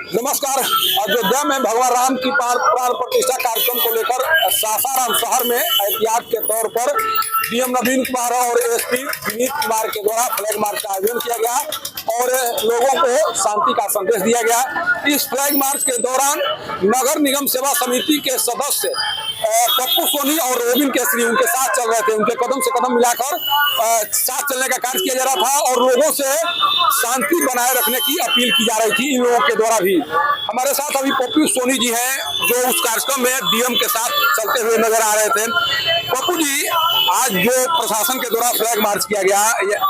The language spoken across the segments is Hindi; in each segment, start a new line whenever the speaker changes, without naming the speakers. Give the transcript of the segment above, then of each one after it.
नमस्कार। अयोध्या में भगवान राम की प्राण प्रतिष्ठा कार्यक्रम को लेकर सासाराम शहर में एहतियात के तौर पर डीएम नवीन कुमार और एसपी विनीत कुमार के द्वारा फ्लैग मार्च का आयोजन किया गया और लोगों को शांति का संदेश दिया गया। इस फ्लैग मार्च के दौरान नगर निगम सेवा समिति के सदस्य पप्पू सोनी और रोबिन केसरी उनके साथ चल रहे थे। उनके कदम से कदम मिलाकर साथ चलने का कार्य किया जा रहा था और लोगों से शांति बनाए रखने की अपील की जा रही थी इन लोगों के द्वारा भी। हमारे साथ अभी पप्पू सोनी जी हैं जो उस कार्यक्रम में डीएम के साथ चलते हुए नजर आ रहे थे। पप्पू जी, आज जो प्रशासन के द्वारा फ्लैग मार्च किया गया,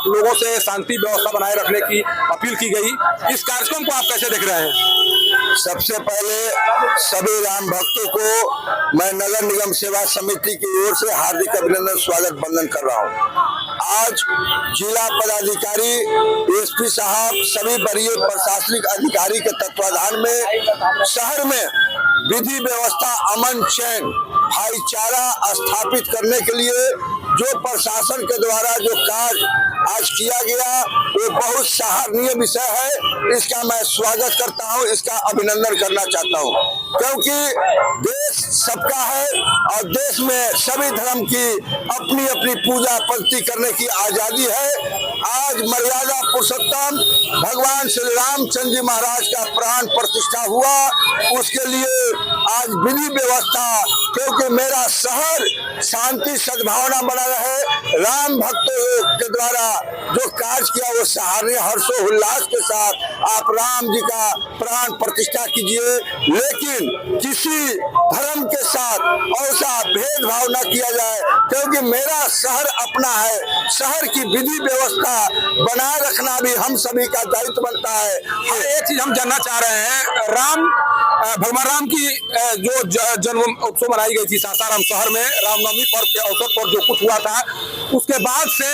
लोगों से शांति व्यवस्था बनाए रखने की अपील की गई, इस कार्यक्रम को आप कैसे देख रहे हैं?
सबसे पहले सभी राम भक्तों को मैं नगर निगम सेवा समिति की ओर से हार्दिक अभिनंदन स्वागत वंदन कर रहा हूँ। आज जिला पदाधिकारी, एसपी साहब, सभी वरीय प्रशासनिक अधिकारी के तत्वाधान में शहर में विधि व्यवस्था, अमन चैन, भाईचारा स्थापित करने के लिए जो प्रशासन के द्वारा जो कार्य आज किया गया वो बहुत सराहनीय विषय है। इसका मैं स्वागत करता हूं, इसका अभिनंदन करना चाहता हूं, क्योंकि देश सबका है और देश में सभी धर्म की अपनी अपनी पूजा भक्ति करने की आजादी है। आज मर्यादा पुरुषोत्तम भगवान श्री रामचंद्र जी महाराज का प्राण प्रतिष्ठा हुआ, उसके लिए आज विधि व्यवस्था, क्योंकि मेरा शहर शांति सद्भावना बना रहे, राम भक्तों के द्वारा जो कार्य किया वो सराहनीय हर्षोल्लास के साथ आप राम जी का प्राण प्रतिष्ठा कीजिए, लेकिन किसी धर्म के साथ ऐसा भेदभाव न किया जाए, क्योंकि मेरा शहर अपना है। शहर की विधि व्यवस्था बनाए रखना भी हम सभी का दायित्व बनता है।
एक चीज हम जानना चाह रहे हैं, भगवान राम की जो जन्म उत्सव मनाई गई थी सासाराम शहर में, रामनवमी पर्व के अवसर पर जो कुछ हुआ था, उसके बाद से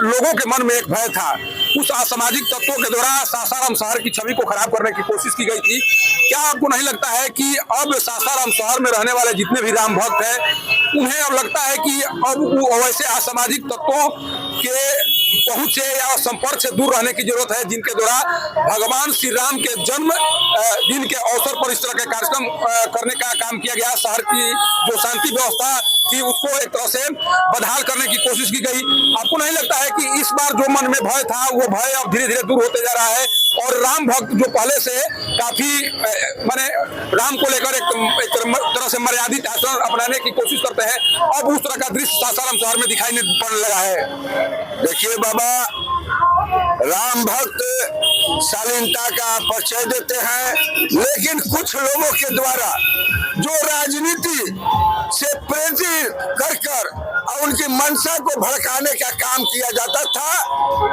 लोगों के मन में एक भय था। कुछ असामाजिक तत्वों के द्वारा सासाराम शहर की छवि को खराब करने की कोशिश की गई थी। क्या आपको नहीं लगता है कि अब सासाराम शहर में रहने वाले जितने भी राम भक्त हैं, उन्हें अब लगता है कि अब वैसे असामाजिक तत्वों के पहुंच से या संपर्क से दूर रहने की जरूरत है, जिनके द्वारा भगवान श्री राम के जन्म दिन के अवसर पर इस तरह के कार्यक्रम करने का काम किया गया। शहर की जो शांति व्यवस्था थी उसको एक तरह से बदहाल करने की कोशिश की गई। आपको नहीं लगता है कि इस बार जो मन में भय था वो भय अब धीरे धीरे दूर होते जा रहा है और राम भक्त जो पहले से काफी माने राम को लेकर एक तरह से मर्यादित आचरण अपनाने की कोशिश करते हैं, अब उस तरह का दृश्य सासाराम शहर में दिखाई नहीं पड़ने लगा है?
देखिए बाबा, राम भक्त शालीनता का परिचय देते हैं, लेकिन कुछ लोगों के द्वारा जो राजनीति से प्रेरित कर और उनकी मंशा को भड़काने का काम किया जाता था,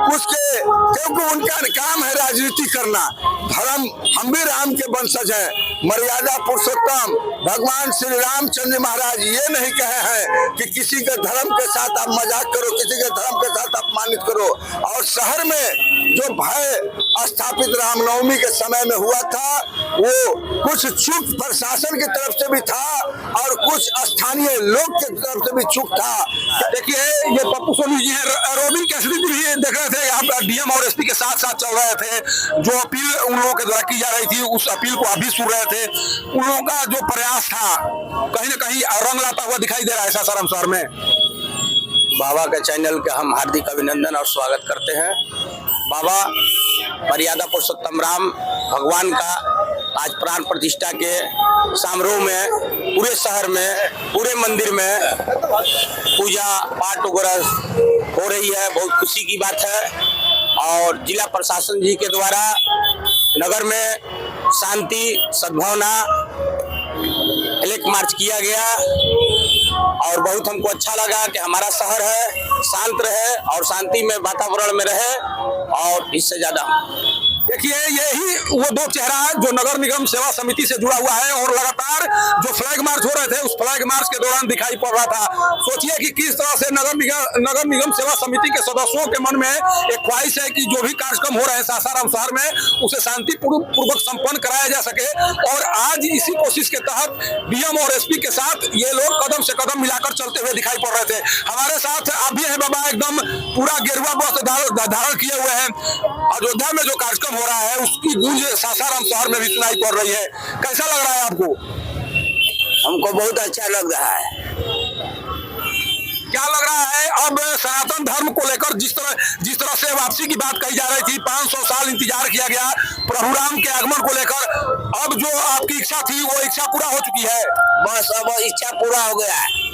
उसके क्योंकि उनका काम है राजनीति करना। धर्म, हम भी राम के वंशज हैं, मर्यादा पुरुषोत्तम भगवान श्री रामचंद्र महाराज ये नहीं कहे हैं कि किसी के धर्म के साथ आप मजाक करो, किसी के धर्म के साथ अपमानित करो। और शहर में जो भय स्थापित रामनवमी के समय में हुआ था, वो कुछ चूक प्रशासन की तरफ से भी था और कुछ स्थानीय लोग की तरफ से भी चूक था।
देखिए, ये पप्पू सोनी जी हैं, रोबिन केसरी जी भी देख रहे थे, आप डीएम और एसपी के साथ साथ चल रहे थे। जो अपील उन लोगों के द्वारा की जा रही थी, उस अपील को आप भी सुन रहे थे। उन लोगों का जो प्रयास था कहीं ना कहीं रंग लाता हुआ दिखाई दे रहा है सासाराम शहर में।
बाबा के चैनल के हम हार्दिक अभिनंदन और स्वागत करते हैं। बाबा मर्यादा पुरुषोत्तम राम भगवान का आज प्राण प्रतिष्ठा के समारोह में पूरे शहर में, पूरे मंदिर में पूजा पाठ वगैरह हो रही है। बहुत खुशी की बात है और जिला प्रशासन जी के द्वारा नगर में शांति सद्भावना फ्लैग मार्च किया गया और बहुत हमको अच्छा लगा कि हमारा शहर है शांत रहे और शांति में वातावरण में रहे और इससे ज्यादा।
देखिए, यही वो दो चेहरा जो नगर निगम सेवा समिति से जुड़ा हुआ है और लगातार जो फ्लैग मार्च हो रहे थे उस फ्लैग मार्च के दौरान दिखाई पड़ रहा था। सोचिए कि किस तरह से नगर निगम सेवा समिति के सदस्यों के मन में एक ख्वाहिश है कि जो भी कार्यक्रम हो रहे हैं सासाराम शहर में उसे शांतिपूर्वक संपन्न कराया जा सके और आज इसी कोशिश के तहत डीएम और एसपी के साथ ये लोग कदम से कदम मिलाकर चलते हुए दिखाई पड़ रहे थे। हमारे साथ आप भी हैं बाबा, एकदम पूरा गेरुआ वस्त्र धारण किए हुए हैं। अयोध्या में जो कार्यक्रम हो रहा है उसकी गूंज सासाराम शहर में भी सुनाई पड़ रही है। कैसा लग रहा है आपको?
हमको बहुत अच्छा लग रहा है।
क्या लग रहा है अब सनातन धर्म को लेकर जिस तरह से वापसी की बात कही जा रही थी, 500 साल इंतजार किया गया प्रभु राम के आगमन को लेकर, अब जो आपकी इच्छा थी वो इच्छा पूरा हो चुकी है?
बस अब इच्छा पूरा हो गया है।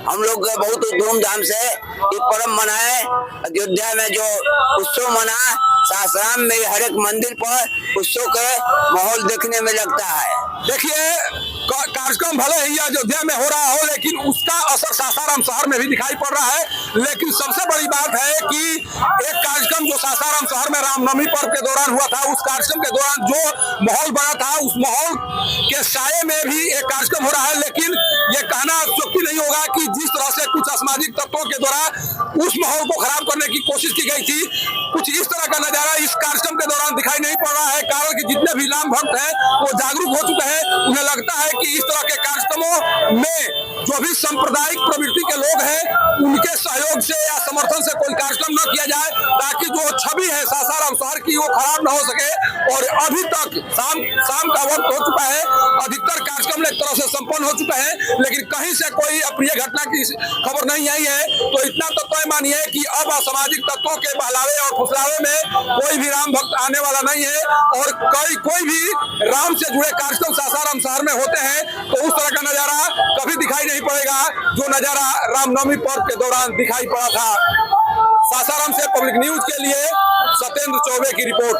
हम लोग बहुत धूमधाम से ये पर्व मनाए। अयोध्या में जो उत्सव मना, सासाराम में हर एक मंदिर पर उत्सव के माहौल देखने में लगता है।
देखिए कार्यक्रम भले ही अयोध्या में हो रहा हो लेकिन उसका असर सासाराम शहर में भी दिखाई पड़ रहा है। लेकिन सबसे बड़ी बात है कि एक कार्यक्रम जो सासाराम शहर में रामनवमी पर्व के दौरान हुआ था, उस कार्यक्रम के दौरान जो माहौल बना था उस माहौल के साये में भी एक कार्यक्रम हो रहा है। लेकिन ये कहना अत्युक्ति नहीं होगा कि जिस तरह से कुछ असामाजिक तत्वों के द्वारा उस माहौल को खराब करने की कोशिश की गई थी, कुछ इस तरह का नजारा इस कार्यक्रम के दौरान दिखाई नहीं पड़ रहा है। कारण कि जितने भी राम भक्त हैं वो जागरूक हो चुके हैं। उन्हें लगता है कि इस तरह के कार्यक्रमों में जो भी सांप्रदायिक प्रवृत्ति के लोग हैं उनके सहयोग से या समर्थन से कोई कार्यक्रम न किया जाए, ताकि जो छवि है सासाराम शहर की वो खराब न हो सके। और अभी तक शाम का वक्त हो चुका है, अधिकतर कार्यक्रम एक तरह से संपन्न हो चुका है, लेकिन कहीं से कोई अप्रिय घटना की खबर नहीं आई है। तो इतना तो तय मानिए कि अब असामाजिक तत्वों के बहलावे और फुसलावे में कोई भी राम भक्त आने वाला नहीं है। और कोई भी राम से जुड़े कार्यक्रम सासाराम शहर में होते हैं तो उस तरह का नजारा कभी दिखाई नहीं पड़ेगा जो नजारा रामनवमी पर्व के दौरान दिखाई पड़ा था। सासाराम से पब्लिक न्यूज के लिए सत्येंद्र चौबे की रिपोर्ट।